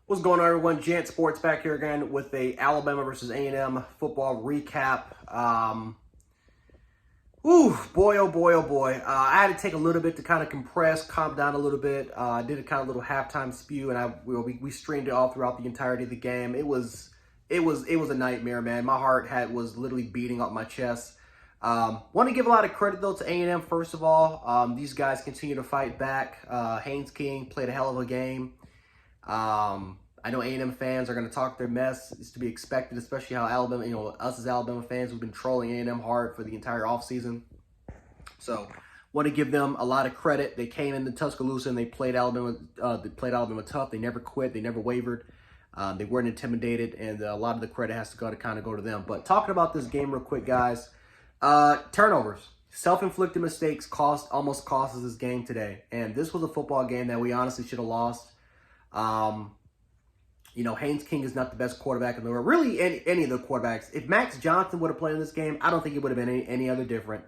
What's going on, everyone? Jant Sports back here again with a Alabama versus A&M football recap. Boy, oh boy, oh boy. I had to take a little bit to kind of compress, calm down a little bit. I did a kind of little halftime spew, and we streamed it all throughout the entirety of the game. It was a nightmare, man. My heart was literally beating up my chest. Want to give a lot of credit though to A&M first of all. These guys continue to fight back. Haynes King played a hell of a game. I know A&M fans are going to talk their mess. It's to be expected, especially how Alabama, us as Alabama fans, we've been trolling A&M hard for the entire offseason. So, want to give them a lot of credit. They came into Tuscaloosa and they played Alabama. Tough. They never quit. They never wavered. They weren't intimidated, and a lot of the credit has to go to them. But talking about this game real quick, guys. Turnovers. Self-inflicted mistakes almost cost us this game today. And this was a football game that we honestly should have lost. Haynes King is not the best quarterback in the world. Really, any of the quarterbacks. If Max Johnson would have played in this game, I don't think it would have been any other different.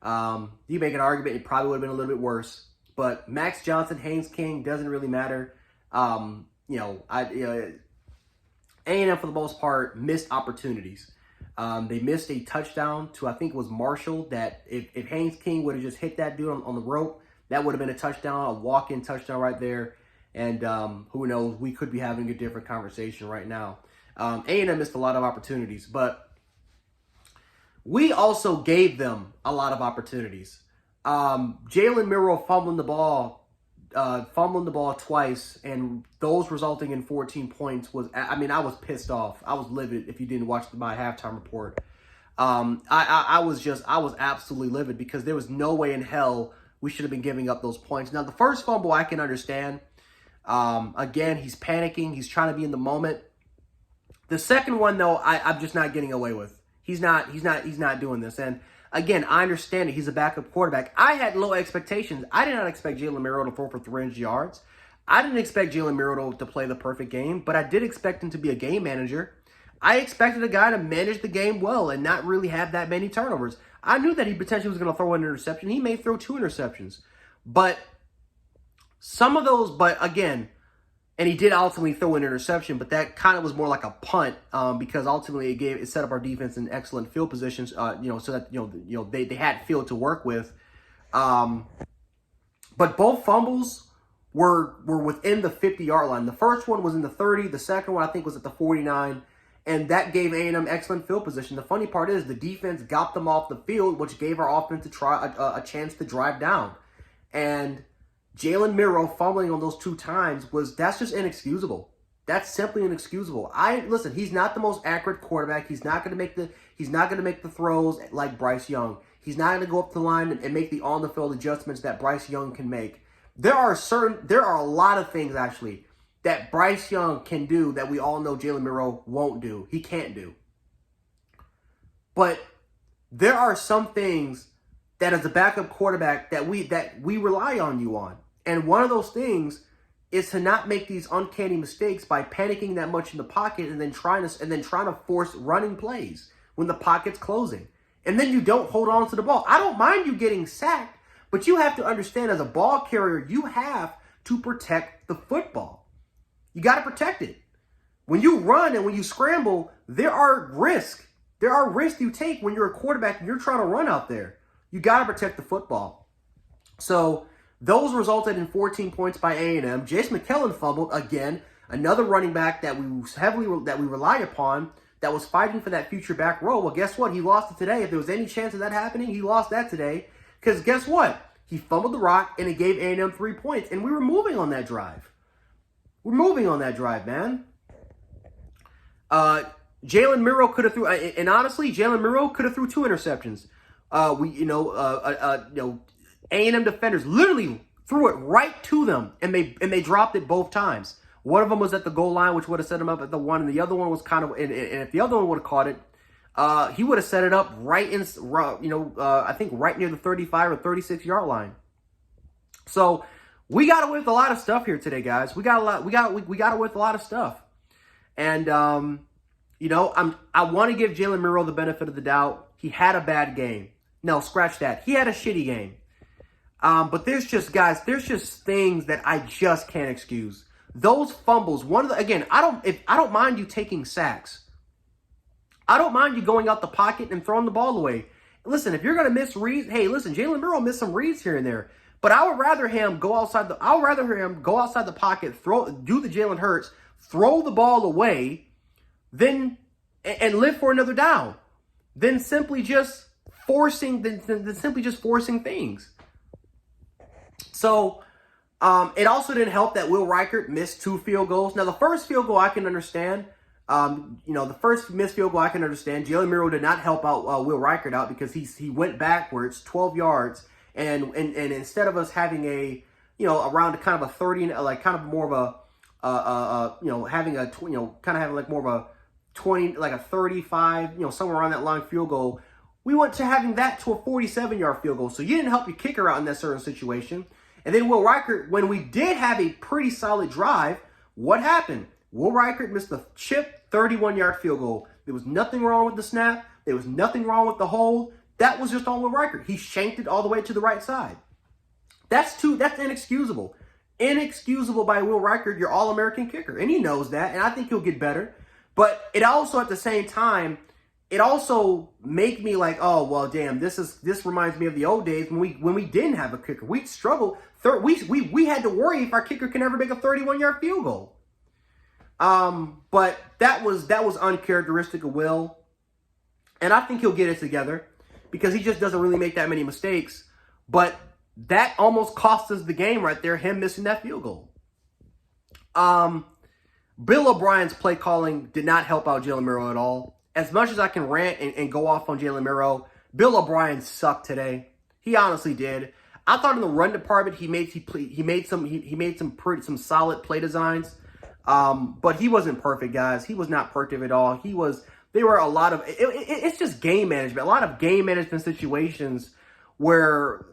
You make an argument, it probably would have been a little bit worse. But Max Johnson, Haynes King, doesn't really matter. A&M, for the most part, missed opportunities. They missed a touchdown to, I think it was Marshall, that if Haynes King would have just hit that dude on the rope, that would have been a touchdown, a walk-in touchdown right there. And who knows, we could be having a different conversation right now. A&M missed a lot of opportunities, but we also gave them a lot of opportunities. Jalen Milroe fumbling the ball twice, and those resulting in 14 points I was pissed off. I was livid if you didn't watch my halftime report. I was absolutely livid because there was no way in hell we should have been giving up those points. Now, the first fumble I can understand. Again, he's panicking. He's trying to be in the moment. The second one, though, I'm just not getting away with. He's not doing this. And again, I understand it. He's a backup quarterback. I had low expectations. I did not expect Jalen Milroe to throw for 300 yards. I didn't expect Jalen Milroe to play the perfect game, but I did expect him to be a game manager. I expected a guy to manage the game well and not really have that many turnovers. I knew that he potentially was going to throw an interception. He may throw 2 interceptions. But again, and he did ultimately throw an interception, but that kind of was more like a punt because ultimately it set up our defense in excellent field positions, so that they had field to work with. But both fumbles were within the 50-yard line. The first one was in the 30. The second one I think was at the 49, and that gave A&M excellent field position. The funny part is the defense got them off the field, which gave our offense a chance to drive down. And Jalen Milroe fumbling on those 2 times that's just inexcusable. That's simply inexcusable. Listen, he's not the most accurate quarterback. He's not going to make the throws like Bryce Young. He's not going to go up the line and make the on the field adjustments that Bryce Young can make. There are a lot of things actually that Bryce Young can do that we all know Jalen Milroe won't do. He can't do. But there are some things that as a backup quarterback that we rely on you on. And one of those things is to not make these uncanny mistakes by panicking that much in the pocket and then trying to force running plays when the pocket's closing. And then you don't hold on to the ball. I don't mind you getting sacked, but you have to understand as a ball carrier, you have to protect the football. You got to protect it. When you run and when you scramble, there are risks. There are risks you take when you're a quarterback and you're trying to run out there. You got to protect the football. So those resulted in 14 points by A&M. Jace McKellen fumbled again, another running back that we rely upon that was fighting for that future back row. Well, guess what? He lost it today. If there was any chance of that happening, he lost that today. Because guess what? He fumbled the rock and it gave A&M 3 points, and we were moving on that drive. We're moving on that drive, man. Jalen Milroe could have threw, and honestly, Jalen Milroe could have threw 2 interceptions. A&M defenders literally threw it right to them, and they dropped it both times. One of them was at the goal line, which would have set him up at the 1, and the other one was kind of, and if the other one would have caught it, he would have set it up right in, I think right near the 35 or 36-yard line. So we got away with a lot of stuff here today, guys. We got away with a lot of stuff, and I want to give Jalen Milroe the benefit of the doubt. He had a bad game. No, scratch that. He had a shitty game. But there's just things that I just can't excuse. those fumbles, again, I don't mind you taking sacks. I don't mind you going out the pocket and throwing the ball away. Listen, if you're going to miss reads, hey, listen, Jalen Milroe missed some reads here and there. But I would rather him go outside the pocket, do the Jalen Hurts, throw the ball away, and live for another down, than simply just forcing things. So it also didn't help that Will Reichert missed 2 field goals. Now the first field goal I can understand. The first missed field goal I can understand. Jalen Milroe did not help out Will Reichert out because he went backwards 12 yards. And instead of us having around kind of a 30, like kind of more of having more of a 20, like a 35, somewhere around that line field goal, we went to having that to a 47-yard field goal. So you didn't help your kicker out in that certain situation. And then Will Reichert, when we did have a pretty solid drive, what happened? Will Reichert missed the chip 31-yard field goal. There was nothing wrong with the snap. There was nothing wrong with the hold. That was just on Will Reichert. He shanked it all the way to the right side. That's inexcusable. Inexcusable by Will Reichert, your All-American kicker. And he knows that, and I think he'll get better. But it also, at the same time, it also make me like, oh, well, damn, this reminds me of the old days when we didn't have a kicker. We struggled. We had to worry if our kicker can ever make a 31-yard field goal. But that was uncharacteristic of Will. And I think he'll get it together, because he just doesn't really make that many mistakes. But that almost cost us the game right there, him missing that field goal. Bill O'Brien's play calling did not help out Jalen Milroe at all. As much as I can rant and go off on Jalen Milroe, Bill O'Brien sucked today. He honestly did. I thought in the run department he made some solid play designs. But he wasn't perfect, guys. He was not perfect at all. There were a lot of, it's just game management. A lot of game management situations where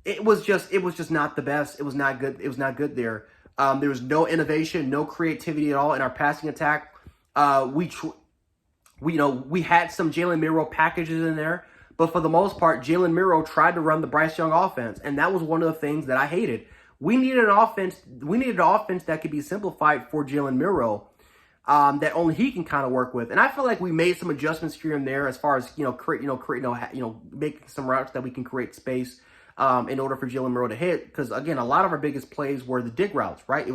it was just not the best. It was not good. It was not good there. There was no innovation, no creativity at all in our passing attack. We had some Jalen Milroe packages in there, but for the most part, Jalen Milroe tried to run the Bryce Young offense, and that was one of the things that I hated. We needed an offense that could be simplified for Jalen Milroe. That only he can kind of work with. And I feel like we made some adjustments here and there as far as, making some routes that we can create space in order for Jalen Milroe to hit. Because again, a lot of our biggest plays were the dig routes, right? It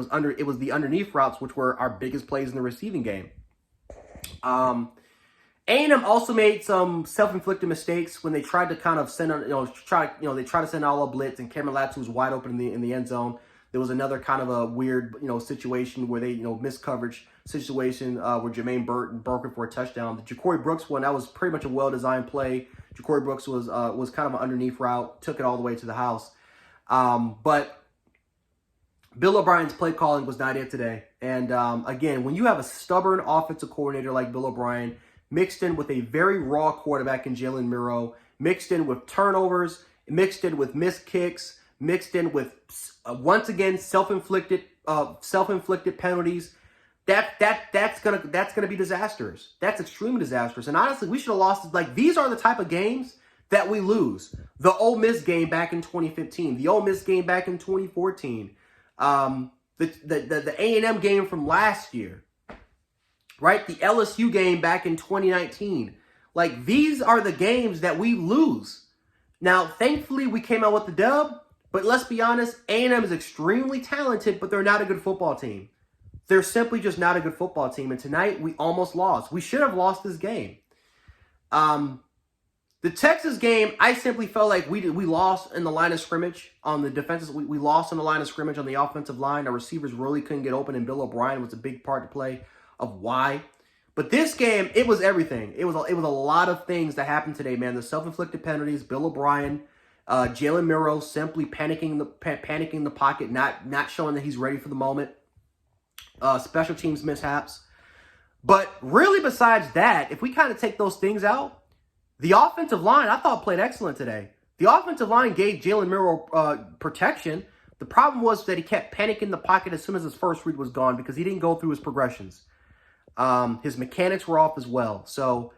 was the underneath routes, which were our biggest plays in the receiving game. A&M also made some self-inflicted mistakes when they tried to kind of send, they tried to send all a blitz, and Cameron Latz was wide open in the end zone. There was another kind of a weird, situation where they, missed coverage situation where Jermaine Burton broke it for a touchdown. The Ja'Cory Brooks one, that was pretty much a well-designed play. Ja'Cory Brooks was kind of an underneath route, took it all the way to the house. But Bill O'Brien's play calling was not it today. And again, when you have a stubborn offensive coordinator like Bill O'Brien, mixed in with a very raw quarterback in Jalen Milroe, mixed in with turnovers, mixed in with missed kicks, mixed in with once again self-inflicted penalties, that's gonna be disastrous. That's extremely disastrous. And honestly, we should have lost. Like, these are the type of games that we lose. The Ole Miss game back in 2015, the Ole Miss game back in 2014, the A&M game from last year, right? The LSU game back in 2019. Like, these are the games that we lose. Now, thankfully, we came out with the dub. But let's be honest, A&M is extremely talented, but they're not a good football team. They're simply just not a good football team. And tonight, we almost lost. We should have lost this game. The Texas game, I simply felt like we lost in the line of scrimmage on the defenses. We lost in the line of scrimmage on the offensive line. Our receivers really couldn't get open, and Bill O'Brien was a big part to play of why. But this game, it was everything. It was a lot of things that happened today, man. The self-inflicted penalties, Bill O'Brien, Jalen Milroe simply panicking the pocket, not showing that he's ready for the moment. Special teams mishaps. But really, besides that, if we kind of take those things out, the offensive line, I thought, played excellent today. The offensive line gave Jalen Milroe protection. The problem was that he kept panicking the pocket as soon as his first read was gone because he didn't go through his progressions. His mechanics were off as well. So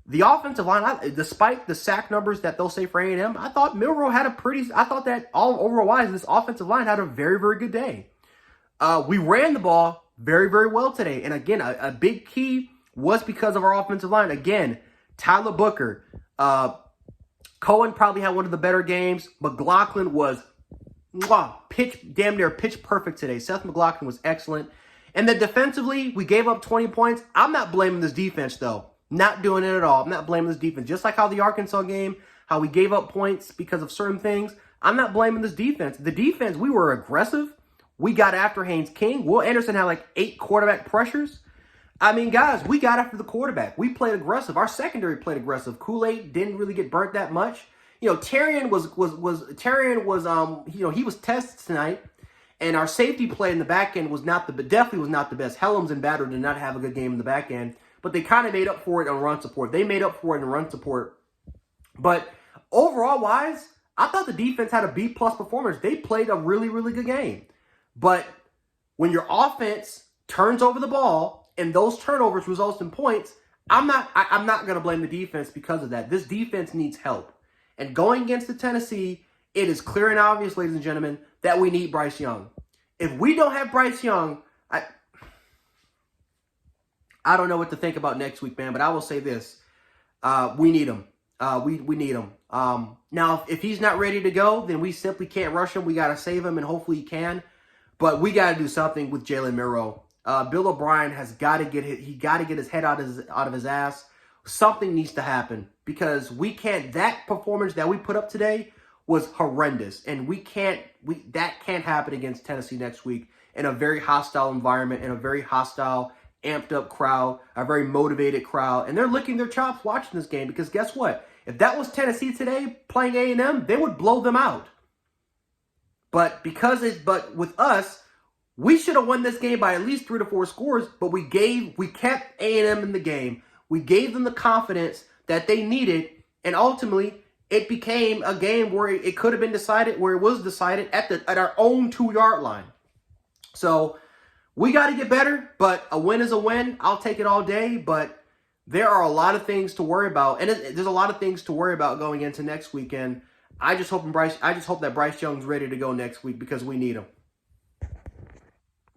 the offensive line, despite the sack numbers that they'll say for A&M, I thought Milroe had I thought that all overall-wise, this offensive line had a very, very good day. We ran the ball very, very well today. And again, a big key was because of our offensive line. Again, Tyler Booker. Cohen probably had one of the better games. McLaughlin was damn near pitch perfect today. Seth McLaughlin was excellent. And then defensively, we gave up 20 points. I'm not blaming this defense, though. Not doing it at all. I'm not blaming this defense. Just like how the Arkansas game, how we gave up points because of certain things, I'm not blaming this defense. The defense, we were aggressive. We got after Haynes King. Will Anderson had like 8 quarterback pressures. I mean, guys, we got after the quarterback. We played aggressive. Our secondary played aggressive. Kool-Aid didn't really get burnt that much. You know, Terrian he was tested tonight, and our safety play in the back end definitely was not the best. Helms and Batter did not have a good game in the back end, but they kind of made up for it on run support. But overall wise, I thought the defense had a B+ performance. They played a really, really good game. But when your offense turns over the ball and those turnovers results in points, I'm not going to blame the defense because of that. This defense needs help. And going against the Tennessee, it is clear and obvious, ladies and gentlemen, that we need Bryce Young. If we don't have Bryce Young, I don't know what to think about next week, man, but I will say this. We need him. We need him. Now, if he's not ready to go, then we simply can't rush him. We got to save him, and hopefully he can. But we got to do something with Jalen Milroe. Bill O'Brien has got to get his head out of his ass. Something needs to happen because we can't. That performance that we put up today was horrendous, and that can't happen against Tennessee next week in a very hostile environment, in a very hostile, amped up crowd, a very motivated crowd, and they're licking their chops watching this game because guess what? If that was Tennessee today playing A&M, they would blow them out. But with us, we should have won this game by at least 3 to 4 scores, but we kept A&M in the game. We gave them the confidence that they needed, and ultimately it became a game where it could have been decided, where it was decided at our own 2-yard line. So we got to get better, but a win is a win. I'll take it all day, but there are a lot of things to worry about, and there's a lot of things to worry about going into next weekend. I just hope that Bryce Young's ready to go next week because we need him.